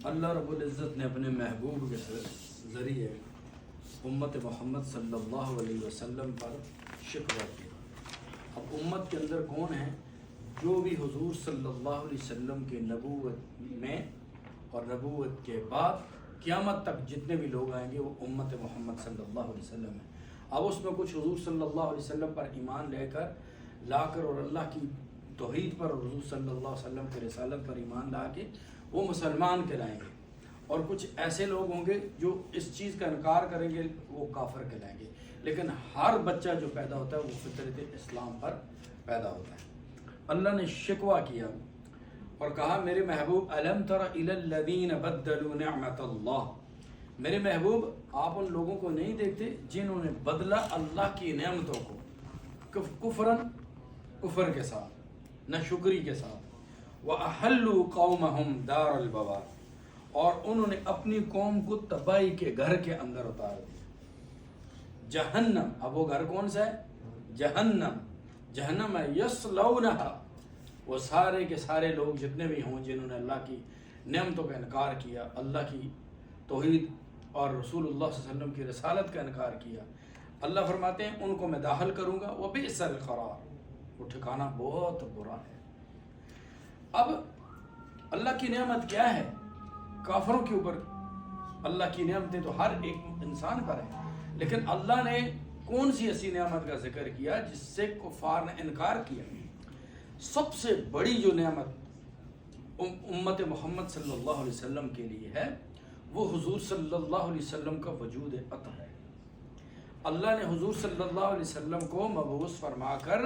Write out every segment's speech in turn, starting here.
اللہ رب العزت نے اپنے محبوب کے ذریعے امت محمد صلی اللہ علیہ وسلم پر شکوہ کیا۔ اب امت کے اندر کون ہیں جو بھی حضور صلی اللہ علیہ وسلم کے نبوت میں اور نبوت کے بعد قیامت تک جتنے بھی لوگ آئیں گے وہ امت محمد صلی اللہ علیہ وسلم ہیں۔ اب اس میں کچھ حضور صلی اللہ علیہ وسلم پر ایمان لا کر اور اللہ کی توحید پر اور حضور صلی اللہ علیہ وسلم کے رسالت پر ایمان لا کے وہ مسلمان کہلائیں گے، اور کچھ ایسے لوگ ہوں گے جو اس چیز کا انکار کریں گے، وہ کافر کہلائیں گے۔ لیکن ہر بچہ جو پیدا ہوتا ہے وہ فطرت اسلام پر پیدا ہوتا ہے۔ اللہ نے شکوہ کیا اور کہا میرے محبوب الم تر الی الذین بدلوا نعمت اللہ، میرے محبوب آپ ان لوگوں کو نہیں دیکھتے جنہوں نے بدلا اللہ کی نعمتوں کو کفر کے ساتھ، نہ شکری کے ساتھ، وَأَحَلُّوا قَوْمَهُمْ دَارَ الْبَوَارِ، اور انہوں نے اپنی قوم کو تباہی کے گھر کے اندر اتار دیا۔ جہنم، اب وہ گھر کون سا ہے؟ جہنم ہے، یصلونها، وہ سارے کے سارے لوگ جتنے بھی ہوں جنہوں نے اللہ کی نعمتوں کا انکار کیا، اللہ کی توحید اور رسول اللہ صلی اللہ علیہ وسلم کی رسالت کا انکار کیا، اللہ فرماتے ہیں ان کو میں داخل کروں گا، وَبِئْسَ الْقَرَارُ، وہ ٹھکانہ بہت برا ہے۔ اب اللہ کی نعمت کیا ہے؟ کافروں کے اوپر اللہ کی نعمتیں تو ہر ایک انسان پر ہیں، لیکن اللہ نے کون سی ایسی نعمت کا ذکر کیا جس سے کفار نے انکار کیا؟ سب سے بڑی جو نعمت امت محمد صلی اللہ علیہ وسلم کے لیے ہے وہ حضور صلی اللہ علیہ وسلم کا وجود عطا ہے۔ اللہ نے حضور صلی اللہ علیہ وسلم کو مبعوث فرما کر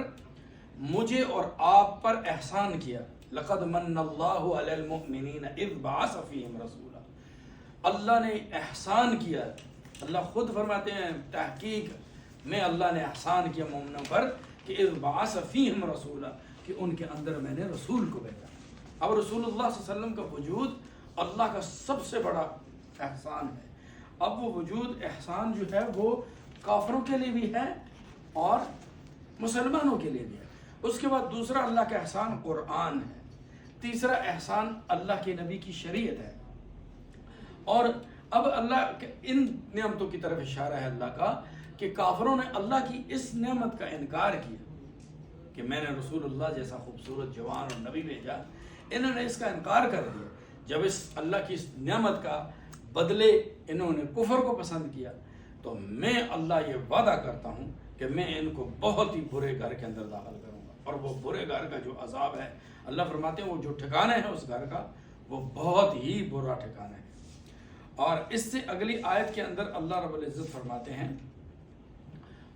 مجھے اور آپ پر احسان کیا۔ لقد من اللہ علی المؤمنین اذ بعث فیہم رسولا، اللہ نے احسان کیا۔ اللہ خود فرماتے ہیں تحقیق میں اللہ نے احسان کیا مومنوں پر کہ اذ بعث فیہم رسولا، کہ ان کے اندر میں نے رسول کو بھیجا۔ اب رسول اللہ صلی اللہ علیہ وسلم کا وجود اللہ کا سب سے بڑا احسان ہے۔ اب وہ وجود احسان جو ہے وہ کافروں کے لیے بھی ہے اور مسلمانوں کے لیے بھی ہے۔ اس کے بعد دوسرا اللہ کا احسان قرآن ہے، تیسرا احسان اللہ کے نبی کی شریعت ہے۔ اور اب اللہ ان نعمتوں کی طرف اشارہ ہے اللہ کا کہ کافروں نے اللہ کی اس نعمت کا انکار کیا کہ میں نے رسول اللہ جیسا خوبصورت جوان اور نبی بھیجا، انہوں نے اس کا انکار کر دیا۔ جب اس اللہ کی اس نعمت کا بدلے انہوں نے کفر کو پسند کیا تو میں اللہ یہ وعدہ کرتا ہوں کہ میں ان کو بہت ہی برے گھر کے اندر داخل کروں گا، اور وہ برے گھر کا جو عذاب ہے اللہ فرماتے ہیں وہ جو ٹھکانہ ہے اس گھر کا وہ بہت ہی برا ٹھکانہ ہے۔ اور اس سے اگلی آیت کے اندر اللہ رب العزت فرماتے ہیں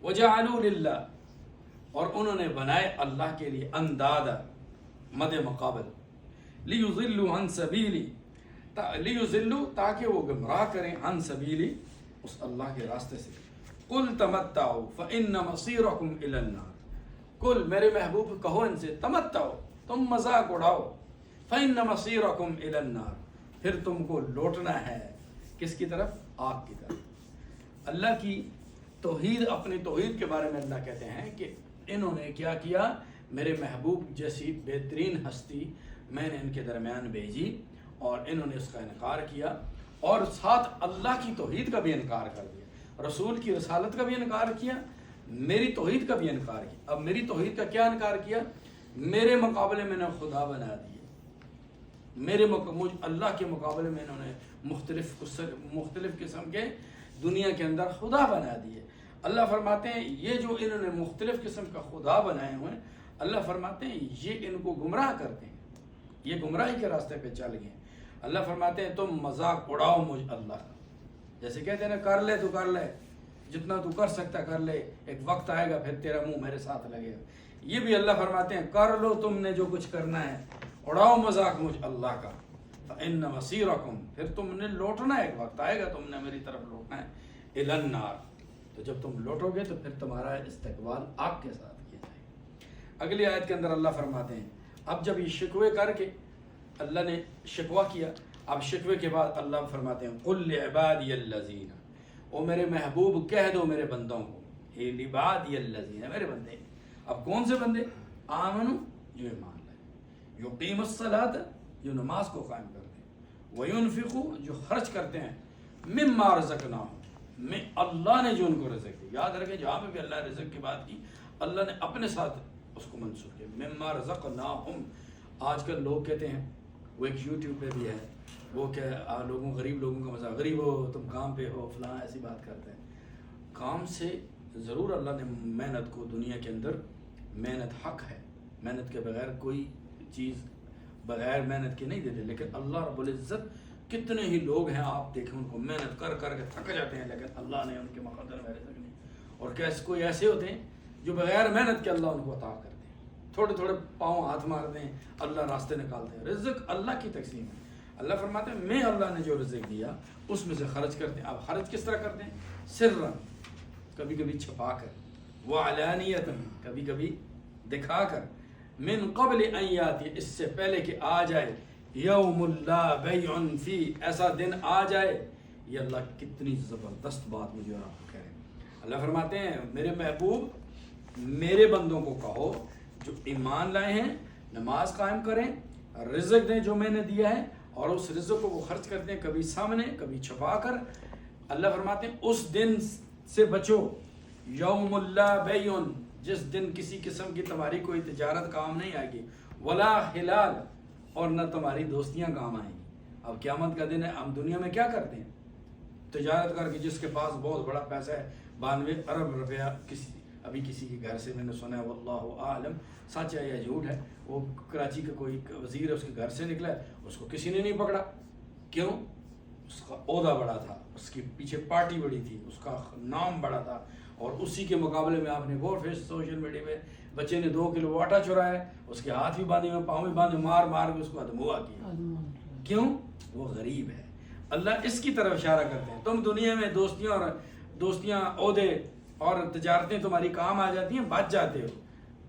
وَجَعَلُوا لِلَّهِ، اور انہوں نے بنائے اللہ کے لیے اندادا مد مقابل، لِيُضِلُّوا عَن سَبِيلِ، لِيُضِلُّوا تاکہ وہ گمراہ کریں عن سبیلی اس اللہ کے راستے سے۔ قُلْ تَمَتَّعُوا فَإِنَّ مَصِيرَكُمْ إِلَى النَّارِ، قل میرے محبوب کہو ان سے تمتعو، تم مذاق اڑاؤ، فَإِنَّ مَصِيرَكُمْ إِلَى النَّارِ، پھر تم کو لوٹنا ہے کس کی طرف؟ آگ کی طرف۔ اللہ کی توحید، اپنی توحید کے بارے میں اللہ کہتے ہیں کہ انہوں نے کیا کیا، میرے محبوب جیسی بہترین ہستی میں نے ان کے درمیان بھیجی اور انہوں نے اس کا انکار کیا، اور ساتھ اللہ کی توحید کا بھی انکار کر دیا، رسول کی رسالت کا بھی انکار کیا، میری توحید کا بھی انکار کیا۔ اب میری توحید کا کیا انکار کیا؟ میرے مقابلے میں نے خدا بنا دیے، اللہ کے مقابلے میں انہوں نے مختلف قسم کے دنیا کے اندر خدا بنا دیے۔ اللہ فرماتے ہیں یہ جو انہوں نے مختلف قسم کا خدا بنائے ہوئے ہیں، اللہ فرماتے ہیں یہ ان کو گمراہ کرتے ہیں، یہ گمراہی کے راستے پہ چل گئے۔ اللہ فرماتے ہیں تم مذاق اڑاؤ مجھ اللہ کا، جیسے کہتے ہیں نا کر لے تو کر لے، جتنا تو کر سکتا کر لے، ایک وقت آئے گا پھر تیرا منہ میرے ساتھ لگے گا۔ یہ بھی اللہ فرماتے ہیں کر لو تم نے جو کچھ کرنا ہے، اڑاؤ مذاق مجھ اللہ کا، فَإِنَّ مَصِيرَكُمْ، پھر تم نے لوٹنا ہے، ایک وقت آئے گا تم نے میری طرف لوٹنا ہے، إِلَى النَّارِ، تو جب تم لوٹو گے تو پھر تمہارا استقبال آگ کے ساتھ کیا جائے گا۔ اگلی آیت کے اندر اللہ فرماتے ہیں اب جب یہ شکوے کر کے اللہ نے شکوہ کیا، اب شکوے کے بعد اللہ فرماتے ہیں قُلْ لِعِبَادِيَ الَّذِينَ، او میرے محبوب کہہ دو میرے بندوں کو، اے لِعِبَادِيَ الَّذِينَ، میرے بندے۔ اب کون سے بندے؟ آمنو، جو ایمان لائے، یقیم الصلاۃ، جو نماز کو قائم کر دیں، وَيُنْفِقُوا جو خرچ کرتے ہیں مِمَّا رَزَقْنَاهُمْ میں اللہ نے جو ان کو رزق دی. یاد رکھیں جہاں پہ بھی اللہ نے رزق کی بات کی اللہ نے اپنے ساتھ اس کو منسوخ کیا. مِمَّا رَزَقْنَاهُمْ. آج کل لوگ کہتے ہیں وہ ایک یوٹیوب پہ بھی ہے وہ کہ لوگوں غریب لوگوں کا مزاق غریب ہو تم کام پہ ہو فلاں ایسی بات کرتے ہیں. کام سے ضرور اللہ نے محنت کو دنیا کے اندر محنت حق ہے, محنت کے بغیر کوئی چیز بغیر محنت کے نہیں دیتے, لیکن اللہ رب العزت کتنے ہی لوگ ہیں آپ دیکھیں ان کو محنت کر کر کے تھک جاتے ہیں لیکن اللہ نے ان کے مقدر میں رزق نہیں. اور کیسے کوئی ایسے ہوتے ہیں جو بغیر محنت کے اللہ ان کو عطا کرتے ہیں, تھوڑے تھوڑے پاؤں ہاتھ مارتے ہیں اللہ راستے نکالتے ہیں. رزق اللہ کی تقسیم ہے. اللہ فرماتے ہیں میں اللہ نے جو رزق دیا اس میں سے خرچ کرتے ہیں. آپ خرچ کس طرح کرتے ہیں؟ سرًا کبھی کبھی چھپا کر, وعلانیتاً کبھی کبھی دکھا کر, من قبل ان یاتی اس سے پہلے کہ آ جائے یوم لا بیع فی ایسا دن آ جائے. یہ اللہ کتنی زبردست بات مجھے اور آپ کو کہہ رہے ہیں. اللہ فرماتے ہیں میرے محبوب میرے بندوں کو کہو جو ایمان لائے ہیں نماز قائم کریں, رزق دیں جو میں نے دیا ہے اور اس رزق کو وہ خرچ کرتے ہیں کبھی سامنے کبھی چھپا کر. اللہ فرماتے ہیں اس دن سے بچو یوم اللہ بیع جس دن کسی قسم کی تمہاری کوئی تجارت کام نہیں آئے گی, ولا حلال اور نہ تمہاری دوستیاں کام آئیں گی. اب قیامت کا دن ہے, ہم دنیا میں کیا کرتے ہیں تجارت کر کے جس کے پاس بہت بڑا پیسہ ہے 92 ارب روپیہ ابھی کسی کے گھر سے میں نے سنا ہے واللہ اعلم سچ ہے یا جھوٹ ہے, وہ کراچی کا کوئی وزیر ہے اس کے گھر سے نکلا ہے, اس کو کسی نے نہیں پکڑا. کیوں؟ اس کا عہدہ بڑا تھا, اس کی پیچھے پارٹی بڑی تھی, اس کا نام بڑا تھا, اور اسی کے مقابلے میں آپ نے غور فیس سوشل میڈیا پہ بچے نے 2 کلو آٹا چرایا ہے, اس کے ہاتھ بھی باندھے ہوئے پاؤں بھی باندھے, مار مار کے اس کو ادموا کیا. کیوں؟ وہ غریب ہے. اللہ اس کی طرف اشارہ کرتے ہیں تم دنیا میں دوستیاں عہدے اور تجارتیں تمہاری کام آ جاتی ہیں, بچ جاتے ہو.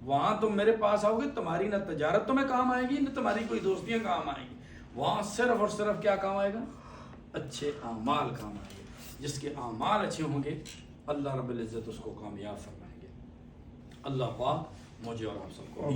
وہاں تم میرے پاس آؤ گے تمہاری نہ تجارت تمہیں کام آئے گی نہ تمہاری کوئی دوستیاں کام آئیں گی. وہاں صرف اور صرف کیا کام آئے گا؟ اچھے اعمال کام آئے گے. جس کے اعمال اچھے ہوں گے اللہ رب العزت اس کو کامیاب فرمائیں گے. اللہ پاک مجھے اور آپ سب کو